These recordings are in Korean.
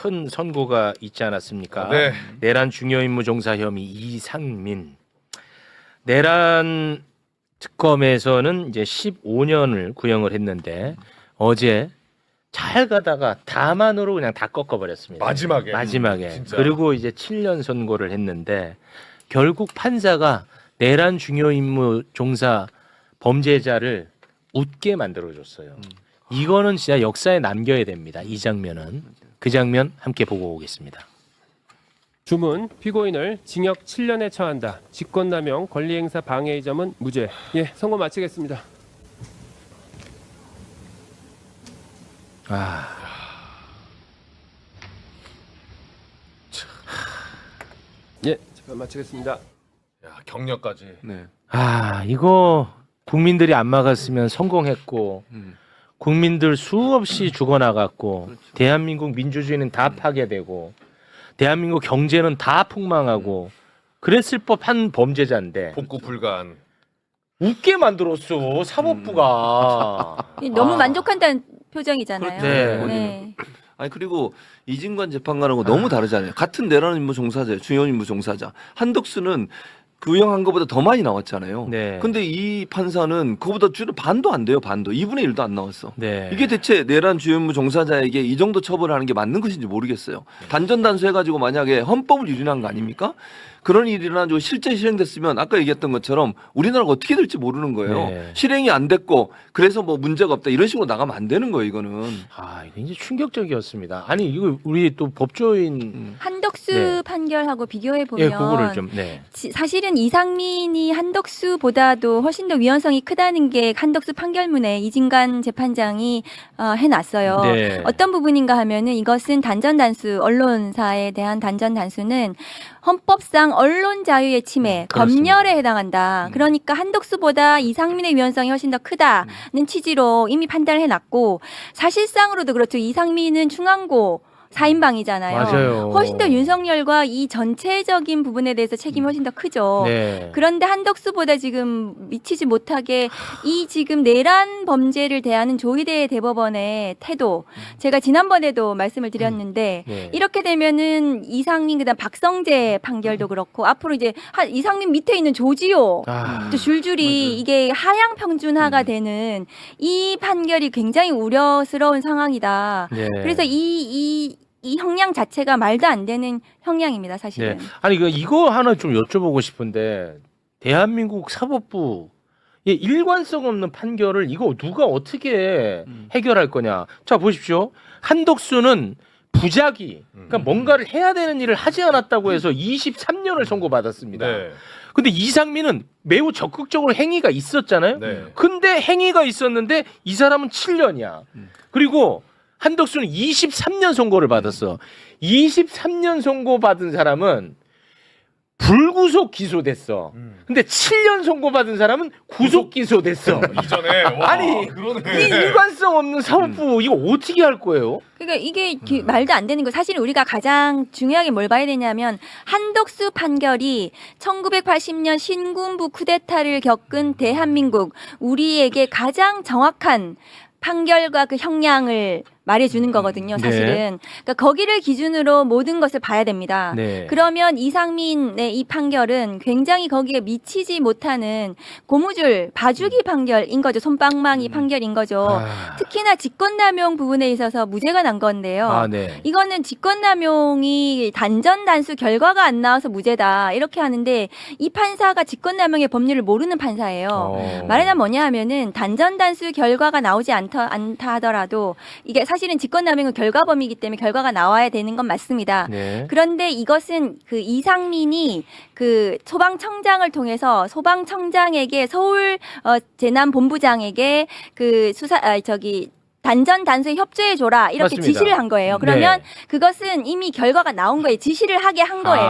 큰 선고가 있지 않았습니까? 네. 내란 중요임무 종사 혐의 이상민. 내란 특검에서는 이제 15년을 구형을 했는데 어제 잘 가다가 다만으로 그냥 다 꺾어버렸습니다. 마지막에. 진짜. 그리고 이제 7년 선고를 했는데 결국 판사가 내란 중요임무 종사 범죄자를 웃게 만들어줬어요. 이거는 진짜 역사에 남겨야 됩니다. 이 장면은. 그 장면 함께 보고 오겠습니다. 주문 피고인을 징역 7년에 처한다. 직권남용 권리행사 방해의 점은 무죄. 예, 선고 마치겠습니다. 예, 재판 마치겠습니다. 야, 격려까지. 네. 이거 국민들이 안 막았으면 성공했고 국민들 수없이 죽어나갔고 대한민국 민주주의는 다 파괴되고 대한민국 경제는 다 폭망하고 그랬을 법한 범죄자인데 복구 불가한. 웃게 만들었어 사법부가. 너무 만족한다는 표정이잖아요. 네. 아니 그리고 이진관 재판관하고 너무 다르잖아요. 같은 내란 임무 종사자예요. 중요 임무 종사자. 한덕수는 구형한 것보다 더 많이 나왔잖아요. 네. 근데 이 판사는 그거보다 줄여 반도 안 돼요. 반도. 2분의 1도 안 나왔어. 네. 이게 대체 내란 주요 임무 종사자에게 이 정도 처벌하는 게 맞는 것인지 모르겠어요. 단전단수 해가지고 만약에 헌법을 유린한 거 아닙니까? 그런 일이 일어나고 실제 실행됐으면 아까 얘기했던 것처럼 우리나라가 어떻게 될지 모르는 거예요. 네. 실행이 안 됐고 그래서 뭐 문제가 없다 이런 식으로 나가면 안 되는 거예요. 이거는. 이거 굉장히 충격적이었습니다. 아니 이거 우리 또 법조인 한덕수 네. 판결하고 비교해 보면 그거를 좀 사실은 이상민이 한덕수보다도 훨씬 더 위헌성이 크다는 게 한덕수 판결문에 이진관 재판장이 해놨어요. 네. 어떤 부분인가 하면은 이것은 단전단수 언론사에 대한 단전단수는 헌법상 언론 자유의 침해, 그렇습니다. 검열에 해당한다. 그러니까 한덕수보다 이상민의 위헌성이 훨씬 더 크다는 취지로 이미 판단을 해놨고 사실상으로도 그렇죠. 이상민은 중앙고 4인방이잖아요. 맞아요. 훨씬 더 윤석열과 이 전체적인 부분에 대해서 책임이 훨씬 더 크죠. 네. 그런데 한덕수보다 지금 미치지 못하게 이 지금 내란 범죄를 대하는 조희대 대법원의 태도 제가 지난번에도 말씀을 드렸는데 네. 이렇게 되면은 이상민 그다음 박성재 판결도 그렇고 앞으로 이제 이상민 밑에 있는 조지호 또 줄줄이 이게 하향 평준화가 되는 이 판결이 굉장히 우려스러운 상황이다. 네. 그래서 이 형량 자체가 말도 안 되는 형량입니다, 사실은. 네. 아니 이거 하나 좀 여쭤보고 싶은데 대한민국 사법부 일관성 없는 판결을 이거 누가 어떻게 해결할 거냐? 자 보십시오. 한덕수는 부작위, 그러니까 뭔가를 해야 되는 일을 하지 않았다고 해서 23년을 선고받았습니다. 네. 근데 이상민은 매우 적극적으로 행위가 있었잖아요. 네. 근데 행위가 있었는데 이 사람은 7년이야. 그리고 한덕수는 23년 선고를 받았어. 23년 선고받은 사람은 불구속 기소됐어. 근데 7년 선고받은 사람은 구속 기소됐어. 이전에 와, 아니, 그러네. 이 일관성 없는 사법부 이거 어떻게 할 거예요? 그러니까 이게 말도 안 되는 거. 사실 우리가 가장 중요하게 뭘 봐야 되냐면 한덕수 판결이 1980년 신군부 쿠데타를 겪은 대한민국 우리에게 가장 정확한 판결과 그 형량을 말해주는 거거든요, 사실은. 네. 그러니까 거기를 기준으로 모든 것을 봐야 됩니다. 네. 그러면 이상민의 이 판결은 굉장히 거기에 미치지 못하는 고무줄 봐주기 판결인 거죠. 솜방망이 판결인 거죠. 특히나 직권남용 부분에 있어서 무죄가 난 건데요. 네. 이거는 직권남용이 단전단수 결과가 안 나와서 무죄다 이렇게 하는데 이 판사가 직권남용의 법률을 모르는 판사예요. 말하자면 뭐냐 하면은 단전단수 결과가 나오지 않다 하더라도 이게 사실은 직권남용은 결과범이기 때문에 결과가 나와야 되는 건 맞습니다. 네. 그런데 이것은 그 이상민이 그 소방청장을 통해서 소방청장에게 서울 재난본부장에게 그 단전 단수에 협조해 줘라 이렇게 맞습니다. 지시를 한 거예요. 그러면 네. 그것은 이미 결과가 나온 거예요. 지시를 하게 한 거예요.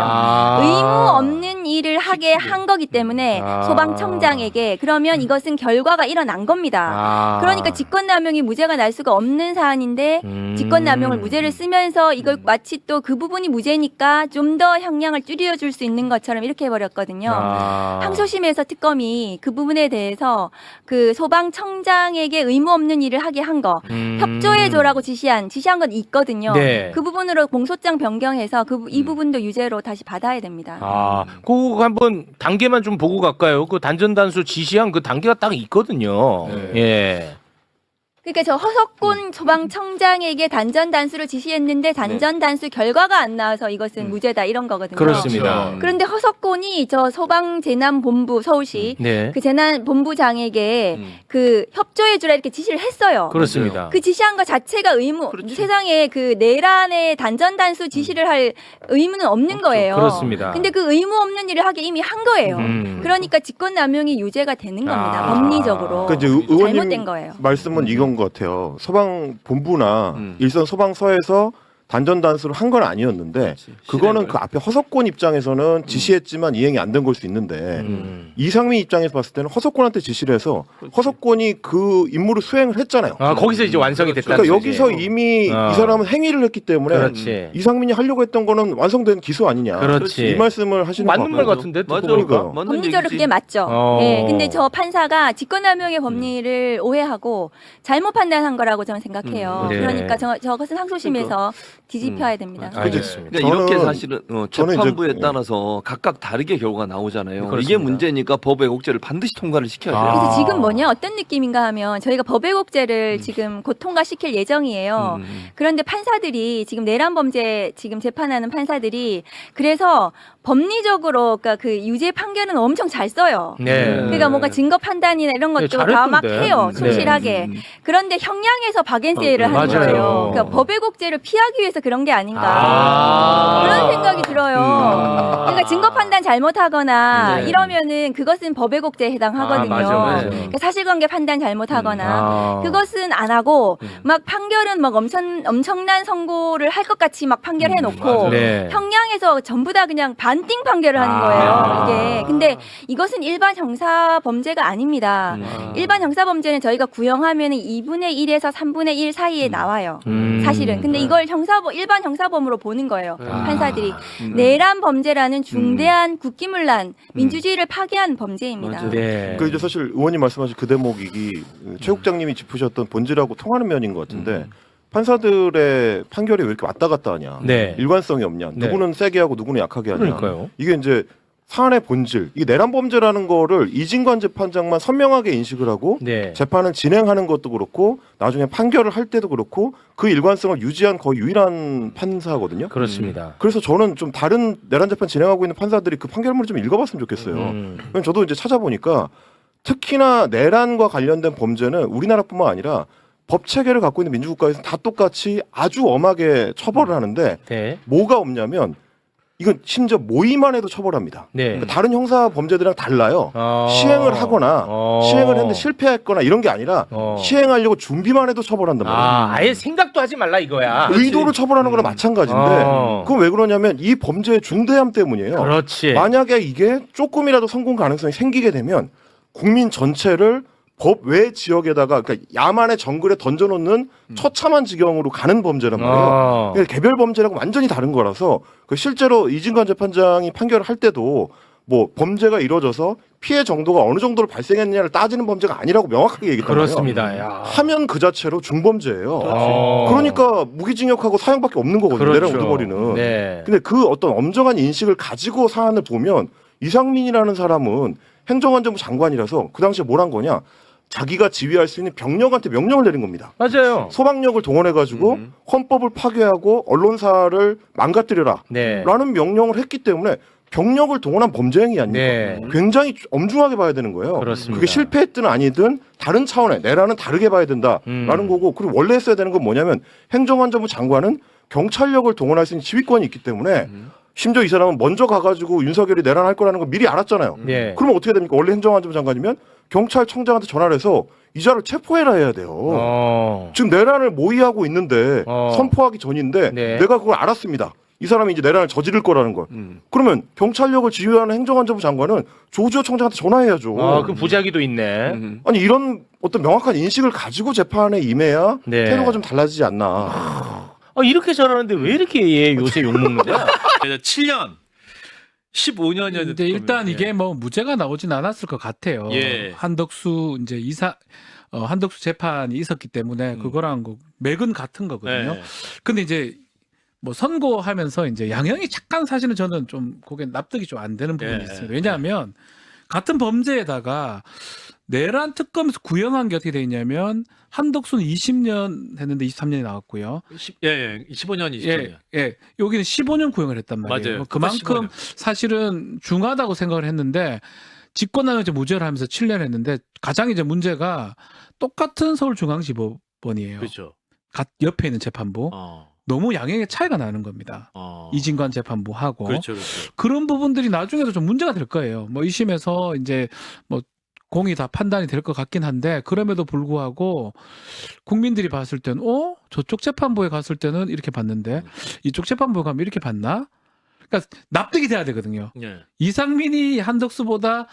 의무 없는 일을 하게 한 거기 때문에 소방청장에게 그러면 이것은 결과가 일어난 겁니다. 그러니까 직권남용이 무죄가 날 수가 없는 사안인데 직권남용을 무죄를 쓰면서 이걸 마치 또 그 부분이 무죄니까 좀 더 형량을 줄여줄 수 있는 것처럼 이렇게 해버렸거든요. 항소심에서 특검이 그 부분에 대해서 그 소방청장에게 의무 없는 일을 하게 한 거 협조해줘라고 지시한 건 있거든요. 네. 그 부분으로 공소장 변경해서 이 부분도 유죄로 다시 받아야 됩니다. 그거 한번 단계만 좀 보고 갈까요? 그 단전 단수 지시한 그 단계가 딱 있거든요. 네. 예. 그러니까 저 허석곤 소방청장에게 단전 단수를 지시했는데 단전 단수 결과가 안 나와서 이것은 무죄다 이런 거거든요. 그렇습니다. 그렇죠. 그런데 허석곤이 저 소방재난본부 서울시 네. 그 재난본부장에게 그 협조해주라 이렇게 지시를 했어요. 그렇습니다. 그 지시한 것 자체가 의무. 세상에 그 내란의 단전 단수 지시를 할 의무는 없는 거예요. 그렇습니다. 근데 그 의무 없는 일을 하게 이미 한 거예요. 그러니까 직권남용이 유죄가 되는 겁니다. 법리적으로. 그러니까 이제 의원님 잘못된 거예요. 말씀은 이건 것 같아요. 소방본부나 일선 소방서에서 단전 단수를 한 건 아니었는데 그거는 그 앞에 허석곤 입장에서는 지시했지만 이행이 안 된 걸 수 있는데 이상민 입장에서 봤을 때는 허석곤한테 지시를 해서 허석곤이 그 임무를 수행을 했잖아요. 거기서 이제 완성이 됐다. 그러니까 여기서 이미 이 사람은 행위를 했기 때문에 그렇지. 이상민이 하려고 했던 거는 완성된 기소 아니냐. 그렇지. 이 말씀을 하시는 맞는 말 것 같은데 듣고 맞아. 보니까. 맞는 법리적으로 얘기지. 그게 맞죠. 예. 근데 저 판사가 직권남용의 법리를 오해하고 잘못 판단한 거라고 저는 생각해요. 네. 그러니까 저것은 항소심에서 뒤집혀야 됩니다. 알겠습니다. 그러니까 이렇게 저는- 사실은 저는 이제- 재판부에 따라서 각각 다르게 결과가 나오잖아요. 이게 그렇습니다. 문제니까 법 왜곡죄를 반드시 통과를 시켜야 돼요. 그래서 지금 어떤 느낌인가 하면 저희가 법외곡죄를 지금 곧 통과시킬 예정이에요. 그런데 판사들이 지금 내란범죄 지금 재판하는 판사들이 그래서 법리적으로 그러니까 그 유죄 판결은 엄청 잘 써요. 네. 그러니까 뭔가 증거 판단이나 이런 것도 네, 다 막 잘했던데. 해요. 네. 충실하게. 그런데 형량에서 박앤세일을 하는 맞아요. 거예요. 그러니까 법외곡죄를 피하기 위해서 그런 게 아닌가. 그런 생각이 들어요. 그러니까 증거 판단 잘못하거나 네. 이러면은 그것은 법외곡죄에 해당하거든요. 맞아. 그러니까 사실관계 판단 잘못하거나 그것은 안 하고 막 판결은 막 엄청난 선고를 할 것 같이 막 판결해 놓고 네. 형량에서 전부 다 그냥 반띵 판결을 하는 거예요. 이게 근데 이것은 일반 형사 범죄가 아닙니다. 일반 형사 범죄는 저희가 구형하면 2분의 1에서 3분의 1 사이에 나와요. 사실은. 근데 이걸 일반 형사범으로 보는 거예요. 판사들이. 내란 범죄라는 중대한 국기문란, 민주주의를 파괴한 범죄입니다. 네. 그 이제 사실 의원님 말씀하신 그 대목이 최 국장님이 짚으셨던 본질하고 통하는 면인 것 같은데 판사들의 판결이 왜 이렇게 왔다 갔다 하냐, 네. 일관성이 없냐, 네. 누구는 세게 하고 누구는 약하게 하냐. 그러니까요. 이게 이제 사안의 본질, 이게 내란 범죄라는 거를 이진관 재판장만 선명하게 인식을 하고 네. 재판을 진행하는 것도 그렇고 나중에 판결을 할 때도 그렇고 그 일관성을 유지한 거의 유일한 판사거든요. 그렇습니다. 그래서 저는 좀 다른 내란 재판 진행하고 있는 판사들이 그 판결문을 좀 읽어봤으면 좋겠어요. 왜냐면 저도 이제 찾아보니까 특히나 내란과 관련된 범죄는 우리나라뿐만 아니라 법 체계를 갖고 있는 민주국가에서 다 똑같이 아주 엄하게 처벌을 하는데 네. 뭐가 없냐면 이건 심지어 모의만 해도 처벌합니다. 네. 그러니까 다른 형사 범죄들이랑 달라요. 어. 시행을 하거나 시행을 했는데 실 실패했거나 이런 게 아니라 시행하려고 준비만 해도 처벌한단 말이에요. 아예 생각도 하지 말라 이거야. 의도를 처벌하는 거랑 마찬가지인데 그건 왜 그러냐면 이 범죄의 중대함 때문이에요. 그렇지. 만약에 이게 조금이라도 성공 가능성이 생기게 되면 국민 전체를 법 외 지역에다가 그러니까 야만의 정글에 던져놓는 처참한 지경으로 가는 범죄란 말이에요. 그러니까 개별 범죄라고 완전히 다른 거라서 그 실제로 이진관 재판장이 판결을 할 때도 뭐 범죄가 이루어져서 피해 정도가 어느 정도로 발생했느냐를 따지는 범죄가 아니라고 명확하게 얘기했잖아요. 그렇습니다. 야. 하면 그 자체로 중범죄예요. 그러니까 무기징역하고 사형밖에 없는 거거든요. 그렇죠. 내란 우두머리는. 네. 근데 그 어떤 엄정한 인식을 가지고 사안을 보면 이상민이라는 사람은 행정안전부 장관이라서 그 당시에 뭘 한 거냐? 자기가 지휘할 수 있는 병력한테 명령을 내린 겁니다. 맞아요. 소방력을 동원해가지고 헌법을 파괴하고 언론사를 망가뜨려라 네. 라는 명령을 했기 때문에 병력을 동원한 범죄 행위 아닙니까? 네. 굉장히 엄중하게 봐야 되는 거예요. 그렇습니다. 그게 실패했든 아니든 다른 차원의 내란은 다르게 봐야 된다라는 거고 그리고 원래 했어야 되는 건 뭐냐면 행정안전부 장관은 경찰력을 동원할 수 있는 지휘권이 있기 때문에 심지어 이 사람은 먼저 가가지고 윤석열이 내란할 거라는 걸 미리 알았잖아요. 네. 그러면 어떻게 됩니까? 원래 행정안전부 장관이면 경찰청장한테 전화를 해서 이자를 체포해라 해야 돼요. 지금 내란을 모의하고 있는데 선포하기 전인데 네. 내가 그걸 알았습니다. 이 사람이 이제 내란을 저지를 거라는 걸. 그러면 경찰력을 지휘하는 행정안전부 장관은 조지호 청장한테 전화해야죠. 그 부작위도 있네. 아니 이런 어떤 명확한 인식을 가지고 재판에 임해야 네. 태도가 좀 달라지지 않나. 이렇게 잘하는데 왜 이렇게 얘 요새 욕먹는 거야? 7년 15년이었는데 근데 일단 이게 뭐 무죄가 나오진 않았을 것 같아요. 예. 한덕수 이제 한덕수 재판이 있었기 때문에 그거랑 맥은 같은 거거든요. 네. 근데 이제 뭐 선고하면서 이제 양형이 약간 사실은 저는 좀 그게 납득이 좀 안 되는 부분이 예. 있어요. 왜냐하면 같은 범죄에다가 내란 특검에서 구형한 게 어떻게 돼 있냐면 한덕수는 20년 했는데 23년이 나왔고요. 15년, 20년. 여기는 15년 구형을 했단 말이에요. 맞아요. 그만큼 15년. 사실은 중하다고 생각을 했는데 직권남용죄 무죄를 하면서 7년 했는데 가장 이제 문제가 똑같은 서울중앙지법원이에요. 그렇죠. 옆에 있는 재판부. 너무 양형의 차이가 나는 겁니다. 이진관 재판부하고. 그렇죠. 그런 부분들이 나중에도 좀 문제가 될 거예요. 뭐 1심에서 이제 뭐 공이 다 판단이 될 것 같긴 한데 그럼에도 불구하고 국민들이 봤을 때는 저쪽 재판부에 갔을 때는 이렇게 봤는데 이쪽 재판부에 가면 이렇게 봤나? 그러니까 납득이 돼야 되거든요. 예. 이상민이 한덕수보다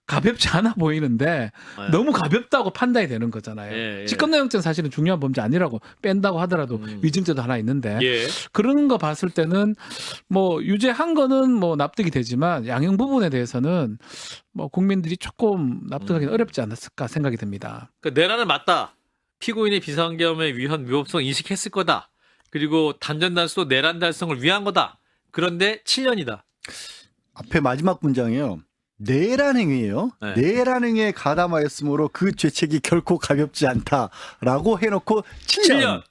가볍지 않아 보이는데 네. 너무 가볍다고 판단이 되는 거잖아요. 예. 직권남용죄는 사실은 중요한 범죄 아니라고 뺀다고 하더라도 위증죄도 하나 있는데 예. 그런 거 봤을 때는 뭐 유죄한 거는 뭐 납득이 되지만 양형 부분에 대해서는 뭐 국민들이 조금 납득하기는 어렵지 않았을까 생각이 듭니다. 그러니까 내란은 맞다. 피고인의 비상계엄의 위헌,위법성 인식했을 거다. 그리고 단전 단수도 내란 달성을 위한 거다. 그런데 7년이다. 앞에 마지막 문장이요. 내란 행위예요. 네. 내란 행위에 가담하였으므로 그 죄책이 결코 가볍지 않다라고 해놓고 7년.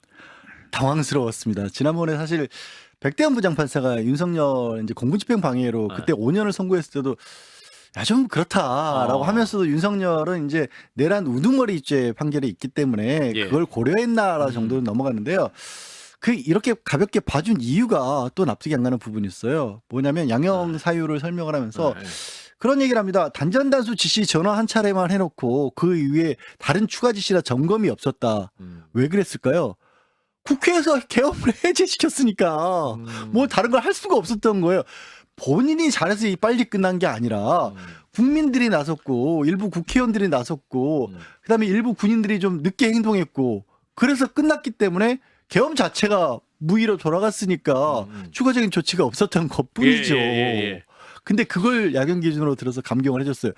당황스러웠습니다. 지난번에 사실 백대현 부장판사가 윤석열 이제 공무집행 방해로 그때 5년을 선고했을 때도 야, 좀 그렇다라고 하면서도 윤석열은 이제 내란 우두머리죄 판결이 있기 때문에 예. 그걸 고려했나라 정도는 넘어갔는데요. 이렇게 가볍게 봐준 이유가 또 납득이 안 가는 부분이 있어요. 뭐냐면 양형 사유를 설명을 하면서 그런 얘기를 합니다. 단전단수 지시 전화 한 차례만 해놓고 그 이후에 다른 추가 지시나 점검이 없었다. 왜 그랬을까요? 국회에서 계엄을 해제시켰으니까 뭐 다른 걸 할 수가 없었던 거예요. 본인이 잘해서 빨리 끝난 게 아니라 국민들이 나섰고 일부 국회의원들이 나섰고 그다음에 일부 군인들이 좀 늦게 행동했고 그래서 끝났기 때문에 계엄 자체가 무의로 돌아갔으니까 추가적인 조치가 없었던 것뿐이죠. 예. 근데 그걸 양형 기준으로 들어서 감경을 해줬어요.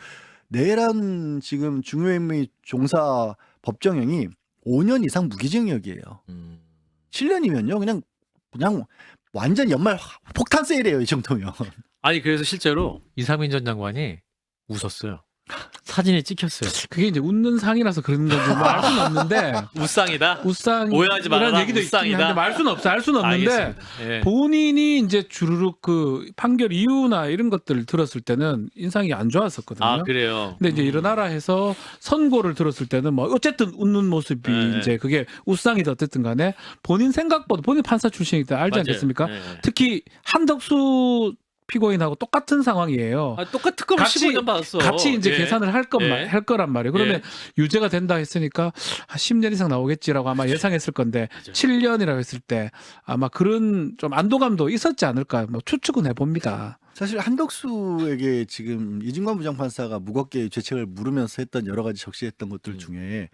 내란 지금 중요행위 종사 법정형이 5년 이상 무기징역이에요. 7년이면요 그냥 완전 연말 폭탄 세일이에요 이 정도면. 아니 그래서 실제로 이상민 전 장관이 웃었어요. 사진이 찍혔어요. 그게 이제 웃는 상이라서 그런 건지 뭐 알 수는 없는데 웃상이다. 웃상 오해하지 말아라. 이런 얘기도 있긴 웃상이다. 한데 알 수는 없어. 알 수는 없는데 알겠습니다. 예. 본인이 이제 주르륵 그 판결 이유나 이런 것들을 들었을 때는 인상이 안 좋았었거든요. 아 그래요. 근데 이제 일어나라 해서 선고를 들었을 때는 뭐 어쨌든 웃는 모습이 네. 이제 그게 웃상이든 어쨌든 간에 본인 생각보다 본인 판사 출신이기 때문에 알지 맞아요. 않겠습니까? 네. 특히 한덕수 피고인하고 똑같은 상황이에요. 똑같은 특검 15년 받았어. 같이 이제 예. 계산을 할 거란 말이에요. 그러면 예. 유죄가 된다 했으니까 10년 이상 나오겠지라고 아마 예상했을 건데 7년이라고 했을 때 아마 그런 좀 안도감도 있었지 않을까 뭐 추측은 해봅니다. 사실 한덕수에게 지금 이진관 부장판사가 무겁게 죄책을 물으면서 했던 여러 가지 적시했던 것들 중에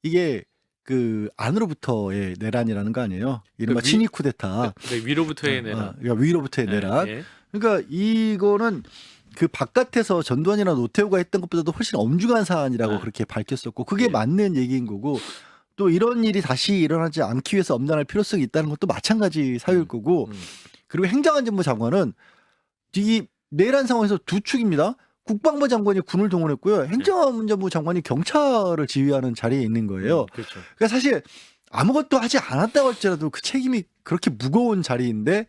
이게 그 안으로부터의 내란이라는 거 아니에요? 이른바 그 친위 쿠데타. 네, 위로부터의 내란. 그러니까 위로부터의 내란. 예. 그러니까 이거는 그 바깥에서 전두환이나 노태우가 했던 것보다도 훨씬 엄중한 사안이라고 그렇게 밝혔었고 그게 맞는 얘기인 거고 또 이런 일이 다시 일어나지 않기 위해서 엄단할 필요성이 있다는 것도 마찬가지 사유일 거고 그리고 행정안전부 장관은 이 내란 상황에서 두 축입니다. 국방부 장관이 군을 동원했고요. 행정안전부 장관이 경찰을 지휘하는 자리에 있는 거예요. 그렇죠. 그러니까 사실 아무것도 하지 않았다고 할지라도 그 책임이 그렇게 무거운 자리인데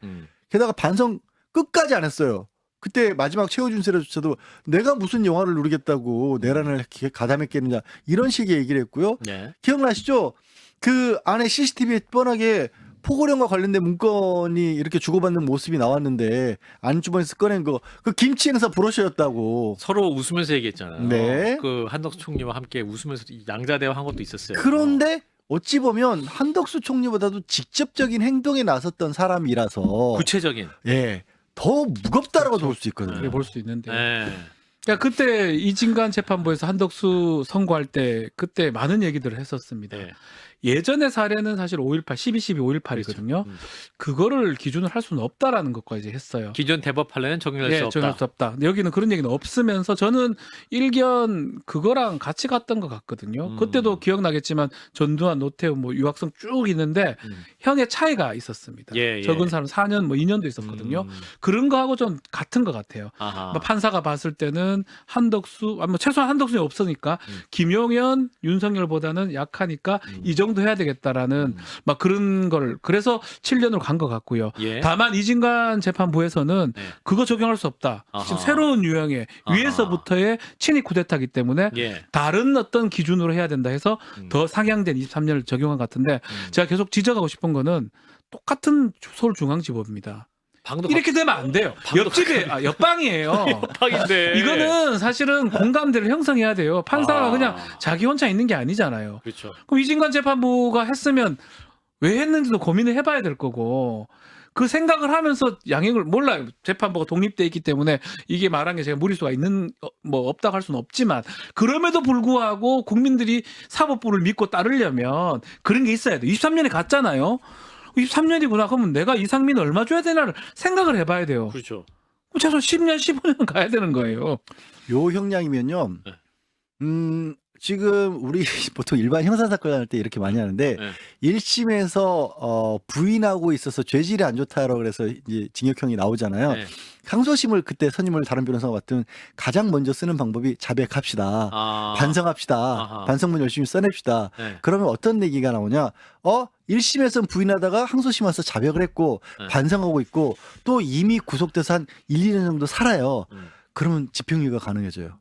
게다가 반성 끝까지 안 했어요. 그때 마지막 최후 준세조차도 내가 무슨 영화를 누리겠다고 내란을 가담했겠느냐 이런 식의 얘기를 했고요. 네. 기억나시죠? 그 안에 CCTV에 뻔하게 포고령과 관련된 문건이 이렇게 주고받는 모습이 나왔는데 안주머니에서 꺼낸 거 그 김치 행사 브로셔였다고. 서로 웃으면서 얘기했잖아요. 네. 그 한덕수 총리와 함께 웃으면서 양자대화 한 것도 있었어요. 그런데 어찌 보면 한덕수 총리보다도 직접적인 행동에 나섰던 사람이라서 구체적인. 예, 더 무겁다라고 볼 수 있거든요. 그렇게 볼 수 있는데. 네. 그러니까 그때 이진관 재판부에서 한덕수 선고할 때 그때 많은 얘기들을 했었습니다. 네. 예전의 사례는 사실 5.18, 12.12, 5.18이거든요. 그거를 기준으로 할 수는 없다라는 것까지 했어요. 기존 대법 판례는 적용할 예, 수 없다. 적용할 수 없다. 근데 여기는 그런 얘기는 없으면서 저는 일견 그거랑 같이 갔던 것 같거든요. 그때도 기억나겠지만 전두환, 노태우 뭐 유학생 쭉 있는데 형의 차이가 있었습니다. 예, 예. 적은 사람 4년 뭐 2년도 있었거든요. 그런 거하고 좀 같은 것 같아요. 아하. 뭐 판사가 봤을 때는 한덕수, 뭐 최소한 한덕수는 없으니까 김용현, 윤석열보다는 약하니까 이 정도 해야 되겠다라는 막 그런 걸 그래서 7년으로 간 것 같고요. 예. 다만 이진관 재판부에서는 네. 그거 적용할 수 없다. 아하. 지금 새로운 유형의 아하. 위에서부터의 친위 쿠데타이기 때문에 예. 다른 어떤 기준으로 해야 된다 해서 더 상향된 23년을 적용한 것 같은데 제가 계속 지적하고 싶은 거는 똑같은 서울중앙지법입니다. 방도 이렇게 되면 안 돼요. 옆집에 옆방이에요. 방인데 이거는 사실은 공감대를 형성해야 돼요. 판사가 아. 그냥 자기 혼자 있는 게 아니잖아요. 그렇죠. 그럼 이진관 재판부가 했으면 왜 했는지도 고민을 해봐야 될 거고 그 생각을 하면서 양형을 몰라요. 재판부가 독립돼 있기 때문에 이게 말한 게 제가 무리수가 있는 뭐 없다고 할 수는 없지만 그럼에도 불구하고 국민들이 사법부를 믿고 따르려면 그런 게 있어야 돼요. 23년에 갔잖아요. 23년이구나. 그러면 내가 이상민을 얼마 줘야 되나를 생각을 해봐야 돼요. 그렇죠. 그럼 최소 10년, 15년 가야 되는 거예요. 요 형량이면요. 지금 우리 보통 일반 형사사건 할 때 이렇게 많이 하는데 네. 1심에서 부인하고 있어서 죄질이 안 좋다라고 그래서 이제 징역형이 나오잖아요. 네. 항소심을 그때 선임을 다른 변호사가 맡은 가장 먼저 쓰는 방법이 자백합시다. 아. 반성합시다. 아하. 반성문 열심히 써냅시다. 네. 그러면 어떤 얘기가 나오냐? 1심에서는 부인하다가 항소심 와서 자백을 했고 네. 반성하고 있고 또 이미 구속돼서 한 1, 2년 정도 살아요. 그러면 집행유예가 가능해져요.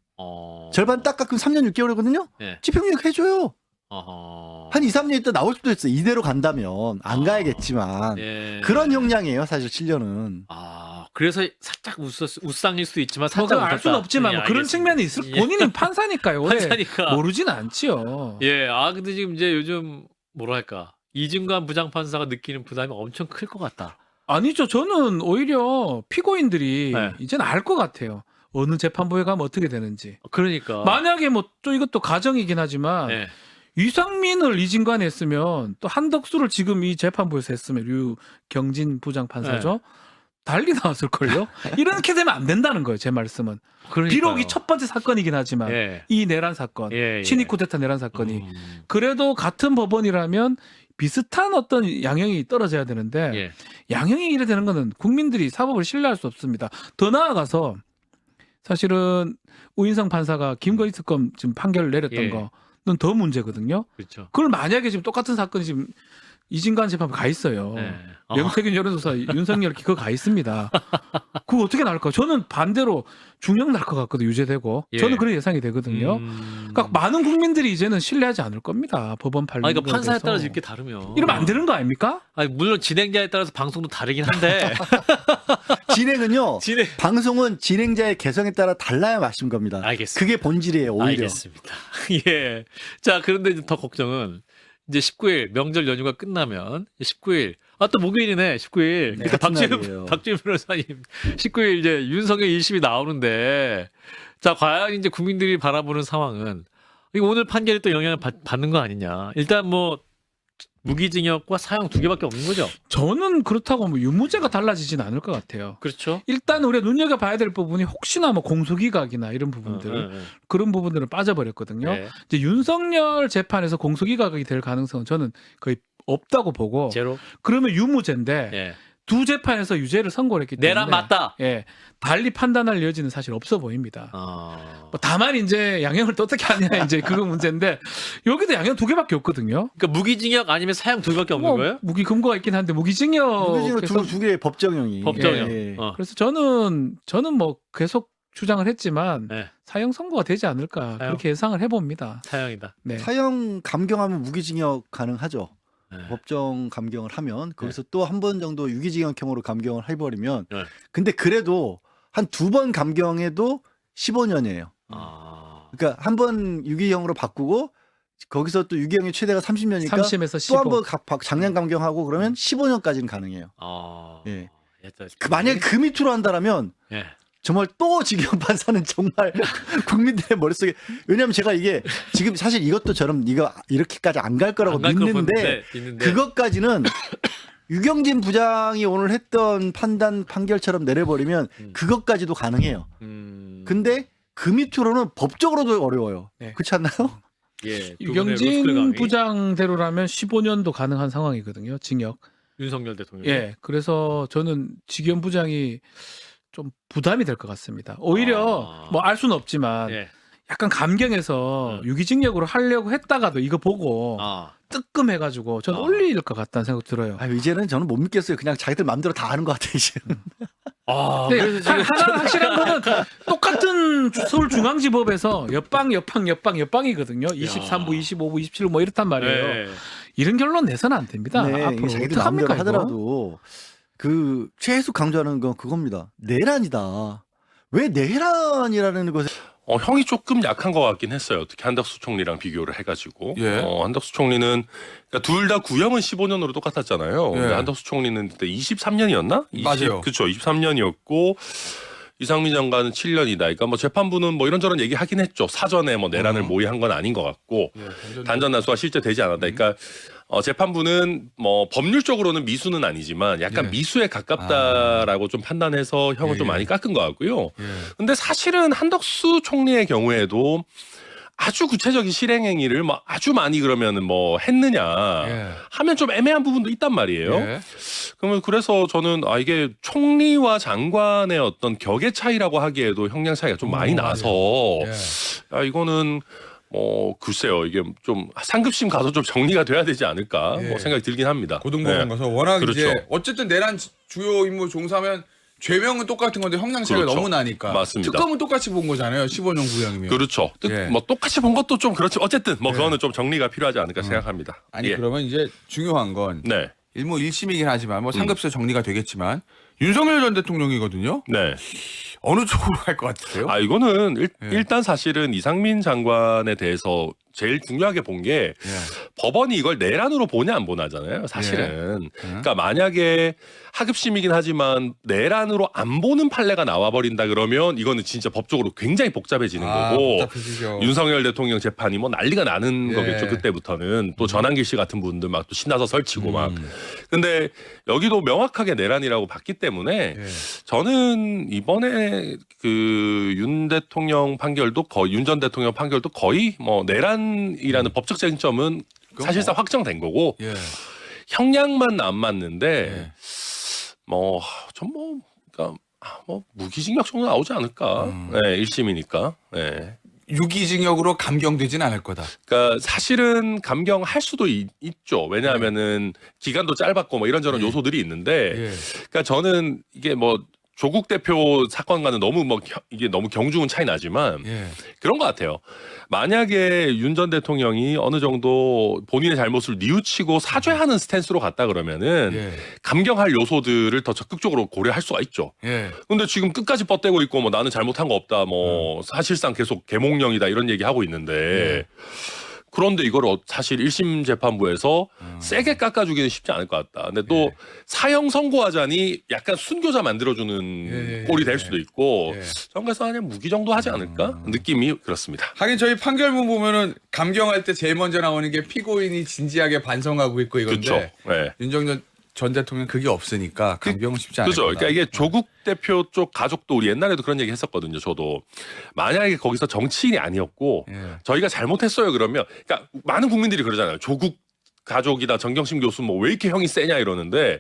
절반 딱 깎으면 3년 6개월이거든요. 네. 집행유예 해줘요. 어허. 한 2, 3년 있다 나올 수도 있어. 이대로 간다면 안 가야겠지만 예. 그런 형량이에요. 사실 7년은. 그래서 살짝 우상일 수도 있지만 뭐 살짝 알 수는 없지만 뭐 그런 측면이 있을 예. 본인은 판사니까요. 오래 판사니까. 모르진 않지요. 예. 근데 지금 이제 요즘 뭐랄까 이진관 부장판사가 느끼는 부담이 엄청 클 것 같다. 아니죠. 저는 오히려 피고인들이 네. 이제는 알 것 같아요. 어느 재판부에 가면 어떻게 되는지. 그러니까. 만약에 뭐 또 이것도 가정이긴 하지만 예. 이상민을 이진관에 했으면 또 한덕수를 지금 이 재판부에서 했으면 류경진 부장판사죠. 난리 나왔을걸요. 이렇게 되면 안 된다는 거예요. 제 말씀은. 그러니까요. 비록 이 첫 번째 사건이긴 하지만 예. 이 내란 사건, 예, 예. 친위 쿠데타 내란 사건이 그래도 같은 법원이라면 비슷한 어떤 양형이 떨어져야 되는데 예. 양형이 이래 되는 거는 국민들이 사법을 신뢰할 수 없습니다. 더 나아가서 사실은 우인성 판사가 김건희 특검 지금 판결을 내렸던 예. 거는 더 문제거든요. 그렇죠. 그걸 만약에 지금 똑같은 사건이 지금 이진관 재판부 가 있어요. 예. 명태균 여론조사 윤석열 그거 가 있습니다. 그거 어떻게 나올까? 저는 반대로 중형 날 것 같거든요. 유죄되고 예. 저는 그런 예상이 되거든요. 그러니까 많은 국민들이 이제는 신뢰하지 않을 겁니다. 법원 판례. 그러니까 판사에 따라서 이렇게 다르면. 이러면 안 되는 거 아닙니까? 물론 진행자에 따라서 방송도 다르긴 한데. 진행은요. 진행. 방송은 진행자의 개성에 따라 달라야 맛인 겁니다. 알겠습니다. 그게 본질이에요. 오히려. 알겠습니다. 예. 자, 그런데 이제 더 걱정은 이제 19일 명절 연휴가 끝나면 19일 또 목요일이네. 19일. 네, 그때 같은 날이에요. 박지훈 변호사님 19일 이제 윤석열 1심이 나오는데 자, 과연 이제 국민들이 바라보는 상황은 이거 오늘 판결이 또 영향을 받는 거 아니냐. 일단 뭐 무기징역과 사형 2개밖에 없는 거죠. 저는 그렇다고 뭐 유무죄가 달라지진 않을 것 같아요. 그렇죠. 일단 우리가 눈여겨봐야 될 부분이 혹시나 뭐 공소기각이나 이런 부분들 그런 부분들은 빠져버렸거든요. 네. 이제 윤석열 재판에서 공소기각이 될 가능성은 저는 거의 없다고 보고 제로. 그러면 유무죄인데 예. 두 재판에서 유죄를 선고를 했기 때문에 내란 맞다. 예, 달리 판단할 여지는 사실 없어 보입니다. 어. 뭐 다만 이제 양형을 또 어떻게 하냐 이제 그거 문제인데 여기도 양형 2개밖에 없거든요. 그러니까 무기징역 아니면 사형 2개밖에 없는 뭐 거예요? 무기 금고가 있긴 한데 무기징역 무기징역 두 개의 법정형이. 법정형. 예. 그래서 저는 뭐 계속 주장을 했지만 네. 사형 선고가 되지 않을까 그렇게 예상을 해봅니다. 사형이다. 네. 사형 감경하면 무기징역 가능하죠. 네. 법정 감경을 하면 거기서 또 한 번 정도 유기징역형으로 감경을 해버리면 네. 근데 그래도 한 2번 감경해도 15년이에요. 그러니까 한 번 유기형으로 바꾸고 거기서 또 유기형의 최대가 30년이니까 3심에서 15. 또 한 번 장량 감경하고 그러면 15년까지는 가능해요. 예. 일단 만약에 그 밑으로 한다라면 예. 정말 또 징역 판사는 정말 국민들의 머릿속에 왜냐하면 제가 이게 지금 사실 이것도 저는 이거 이렇게까지 안 갈 거라고 안갈 거라고 믿는데 믿는데. 그것까지는 유경진 부장이 오늘 했던 판결처럼 내려버리면 그것까지도 가능해요. 근데 그 밑으로는 법적으로도 어려워요. 네. 그렇지 않나요? 예, 두 분의 로스쿨 유경진 강의. 부장대로라면 15년도 가능한 상황이거든요. 징역. 윤석열 대통령. 예. 그래서 저는 지기현 부장이 좀 부담이 될 것 같습니다. 오히려 뭐 알 수는 없지만 예. 약간 감경해서 유기징역으로 하려고 했다가도 이거 보고 뜨끔해가지고 저는 올릴 것 같다는 생각 들어요. 아, 이제는 저는 못 믿겠어요. 그냥 자기들 마음대로 다 하는 것 같아요. 이제. 근데 하나 확실한 거는 똑같은 서울중앙지법에서 옆방이거든요. 23부, 25부, 27부 뭐 이렇단 말이에요. 네. 이런 결론 내서는 안 됩니다. 네, 앞으로 이게 자기들 어떡합니까, 마음대로 이거? 하더라도 그 최혜숙 강조하는 건 그겁니다. 내란이다. 왜 내란이라는 것을 형이 조금 약한 것 같긴 했어요. 특히 한덕수 총리랑 비교를 해가지고. 예. 한덕수 총리는 그러니까 둘 다 구형은 15년으로 똑같았잖아요. 예. 근데 한덕수 총리는 그때 23년이었나? 맞아요. 그렇죠. 23년이었고 이상민 장관은 7년이다. 그러니까 뭐 재판부는 뭐 이런저런 얘기 하긴 했죠. 사전에 뭐 내란을 모의한 건 아닌 것 같고 단전 단수가 실제 되지 않았다. 그러니까 재판부는 뭐 법률적으로는 미수는 아니지만 약간 미수에 가깝다라고 좀 판단해서 형을 좀 많이 깎은 것 같고요. 근데 사실은 한덕수 총리의 경우에도 아주 구체적인 실행 행위를 뭐 아주 많이 그러면은 뭐 했느냐 하면 좀 애매한 부분도 있단 말이에요. 그러면 그래서 저는 이게 총리와 장관의 어떤 격의 차이라고 하기에도 형량 차이가 좀 많이 나서 이거는 글쎄요, 이게 좀 상급심 가서 좀 정리가 돼야 되지 않을까 뭐 생각이 들긴 합니다. 고등법원 가서 워낙 그렇죠. 이제 어쨌든 내란 주요 임무 종사면 죄명은 똑같은 건데 형량 차이가 그렇죠. 너무 나니까. 맞습니다. 특검은 똑같이 본 거잖아요. 15년 구형이면. 그렇죠. 뭐 똑같이 본 것도 좀 그렇지. 어쨌든 뭐 그거는 좀 정리가 필요하지 않을까 생각합니다. 아니 예. 그러면 이제 중요한 건 네. 일무 1심이긴 하지만 뭐 상급서 정리가 되겠지만 윤석열 전 대통령이거든요. 네. 어느 쪽으로 갈 것 같으세요? 이거는 일단 사실은 이상민 장관에 대해서 제일 중요하게 본 게 법원이 이걸 내란으로 보냐 안 보냐잖아요. 사실은. 그러니까 만약에 하급심이긴 하지만 내란으로 안 보는 판례가 나와버린다 그러면 이거는 진짜 법적으로 굉장히 복잡해지는 거고 복잡해지죠. 윤석열 대통령 재판이 뭐 난리가 나는 거겠죠. 그때부터는 또 전한길 씨 같은 분들 막 또 신나서 설치고 막. 근데 여기도 명확하게 내란이라고 봤기 때문에 저는 이번에 그 윤 대통령 판결도 거의 윤 전 대통령 판결도 거의 뭐 내란이라는 법적 쟁점은 사실상 확정된 거고 형량만 안 맞는데 그러니까 무기징역 정도 나오지 않을까. 네, 1심이니까. 네. 유기징역으로 감경되진 않을 거다. 그러니까 사실은 감경할 수도 있죠. 왜냐하면은 기간도 짧았고 뭐 이런저런 요소들이 있는데, 그러니까 저는 이게 뭐 조국 대표 사건과는 너무 이게 너무 경중은 차이 나지만 그런 것 같아요. 만약에 윤 전 대통령이 어느 정도 본인의 잘못을 뉘우치고 사죄하는 스탠스로 갔다 그러면은 감경할 요소들을 더 적극적으로 고려할 수가 있죠. 근데 지금 끝까지 뻗대고 있고 뭐 나는 잘못한 거 없다, 뭐 사실상 계속 계몽령이다 이런 얘기 하고 있는데. 그런데 이걸 사실 1심 재판부에서 세게 깎아주기는 쉽지 않을 것 같다. 근데 또 사형 선고하자니 약간 순교자 만들어주는 꼴이 될 수도 있고 정가에서 그냥 무기 정도 하지 않을까 느낌이 그렇습니다. 하긴 저희 판결문 보면은 감경할 때 제일 먼저 나오는 게 피고인이 진지하게 반성하고 있고 이건데 그렇죠. 윤석열 전 대통령 그게 없으니까 감경은 쉽지 않을 그렇죠. 거다. 그러니까 이게 조국 대표 쪽 가족도 우리 옛날에도 그런 얘기 했었거든요. 저도 만약에 거기서 정치인이 아니었고 저희가 잘못했어요 그러면, 그러니까 많은 국민들이 그러잖아요. 조국 가족이다 정경심 교수 뭐 왜 이렇게 형이 세냐 이러는데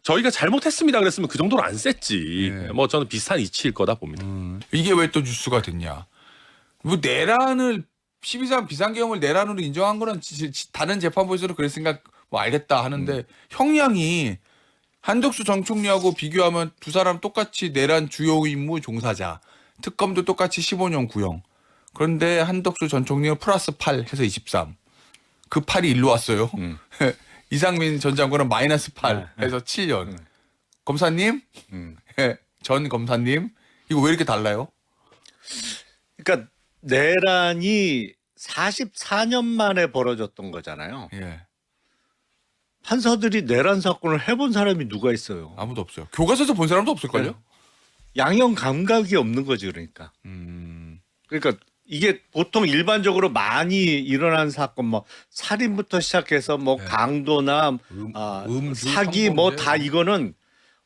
저희가 잘못했습니다 그랬으면 그 정도로 안 셌지. 뭐 저는 비슷한 이치일 거다 봅니다. 이게 왜 또 뉴스가 됐냐? 뭐 내란을 12.3 비상계엄을 내란으로 인정한 거는 다른 재판부에서도 그럴 생각 뭐 알겠다 하는데 형량이 한덕수 전 총리하고 비교하면 두 사람 똑같이 내란 주요 임무 종사자, 특검도 똑같이 15년 구형. 그런데 한덕수 전 총리는 플러스 8 해서 23. 그 8이 일로 왔어요. 이상민 전 장관은 마이너스 8 해서 7년. 검사님, 전 검사님, 이거 왜 이렇게 달라요? 그러니까 내란이 44년 만에 벌어졌던 거잖아요. 판사들이 내란 사건을 해본 사람이 누가 있어요? 아무도 없어요. 교과서에서 본 사람도 없을걸요? 양형 감각이 없는 거지 그러니까. 그러니까 이게 보통 일반적으로 많이 일어난 사건 뭐 살인부터 시작해서 뭐 네. 강도나 사기 뭐 다 이거는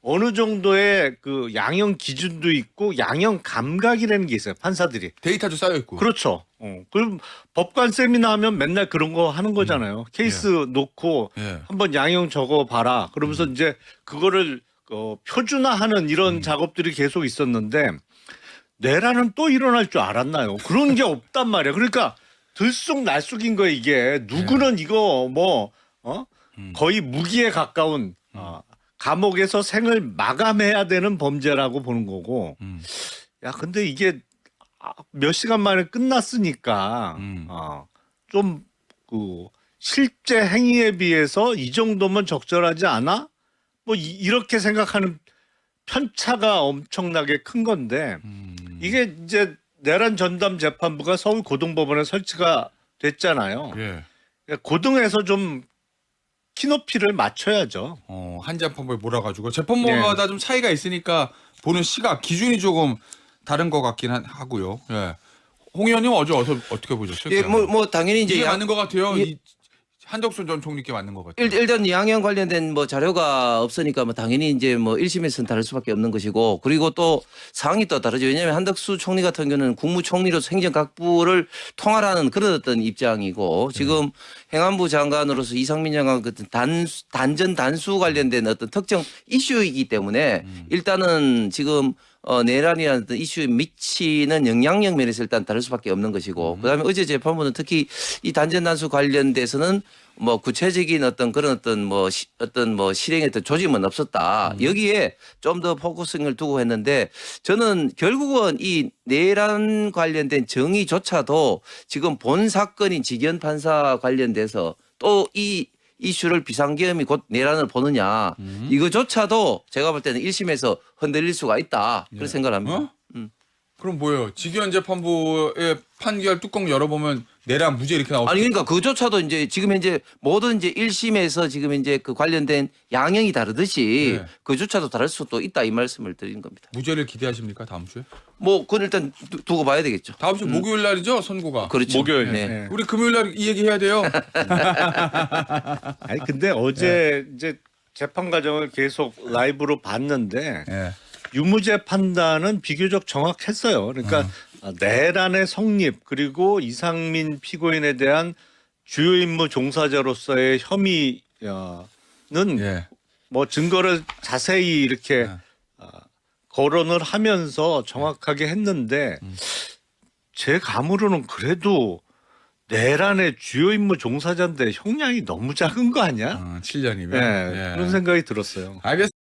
어느 정도의 그 양형 기준도 있고 양형 감각이라는 게 있어요. 판사들이. 데이터도 쌓여 있고. 그렇죠. 그럼 법관 세미나 하면 맨날 그런 거 하는 거잖아요. 케이스 놓고 예. 한번 양형 적어 봐라. 그러면서 이제 그거를 표준화하는 이런 작업들이 계속 있었는데 내란은 또 일어날 줄 알았나요? 그런 게 없단 말이에요. 그러니까 들쑥날쑥인 거예요. 이게 누구는 이거 뭐 거의 무기에 가까운 감옥에서 생을 마감해야 되는 범죄라고 보는 거고. 야 근데 이게 몇 시간 만에 끝났으니까 좀 그 실제 행위에 비해서 이 정도면 적절하지 않아? 뭐 이렇게 생각하는 편차가 엄청나게 큰 건데 이게 이제 내란 전담 재판부가 서울 고등법원에 설치가 됐잖아요. 예. 고등에서 좀 키높이를 맞춰야죠. 한 재판부에 몰아가지고 재판부마다 좀 차이가 있으니까 보는 시각 기준이 조금 다른 것 같긴 하고요. 예. 홍 의원님 어떻게 보셨어요? 예, 뭐 당연히 이제 이게 맞는 것 같아요. 한덕수 전 총리께 맞는 것 같아요. 일단 양형 관련된 뭐 자료가 없으니까 뭐 당연히 이제 뭐 1심에서는 다를 수밖에 없는 것이고 그리고 또 상황이 또 다르죠. 왜냐하면 한덕수 총리 같은 경우는 국무총리로서 행정각부를 통할하는 그런 어떤 입장이고 지금 행안부 장관으로서 이상민 장관 같은 단전 단수 관련된 어떤 특정 이슈이기 때문에 일단은 지금 내란이라는 어떤 이슈에 미치는 영향력 면에서 일단 다를 수밖에 없는 것이고 그다음에 어제 재판부는 특히 이 단전 단수 관련돼서는 뭐 구체적인 어떤 그런 어떤 뭐 실행의 어떤 조짐은 없었다. 여기에 좀 더 포커싱을 두고 했는데 저는 결국은 이 내란 관련된 정의조차도 지금 본 사건인 직연 판사 관련돼서 또 이 이슈를 비상계엄이 곧 내란을 보느냐 이거조차도 제가 볼 때는 1심에서 흔들릴 수가 있다 그런 생각을 합니다. 그럼 뭐예요? 직위원 재판부의 판결 뚜껑 열어보면 내란 무죄 이렇게 나오죠? 아니 그러니까 그조차도 이제 지금 현재 모든 이제 1심에서 지금 이제 그 관련된 양형이 다르듯이 네. 그조차도 다를 수도 있다 이 말씀을 드리는 겁니다. 무죄를 기대하십니까 다음 주에? 뭐 그건 일단 두고 봐야 되겠죠. 다음 주 목요일 날이죠 선고가. 그렇죠. 목요일. 네. 우리 금요일 날 이 얘기 해야 돼요. 아니 근데 어제 이제 재판 과정을 계속 라이브로 봤는데 예. 유무죄 판단은 비교적 정확했어요. 그러니까 내란의 성립 그리고 이상민 피고인에 대한 주요 임무 종사자로서의 혐의는 예. 뭐 증거를 자세히 이렇게 거론을 하면서 정확하게 했는데 제 감으로는 그래도 내란의 주요 임무 종사자인데 형량이 너무 작은 거 아니야? 7년이면. 네, 그런 생각이 들었어요. 알겠습니다.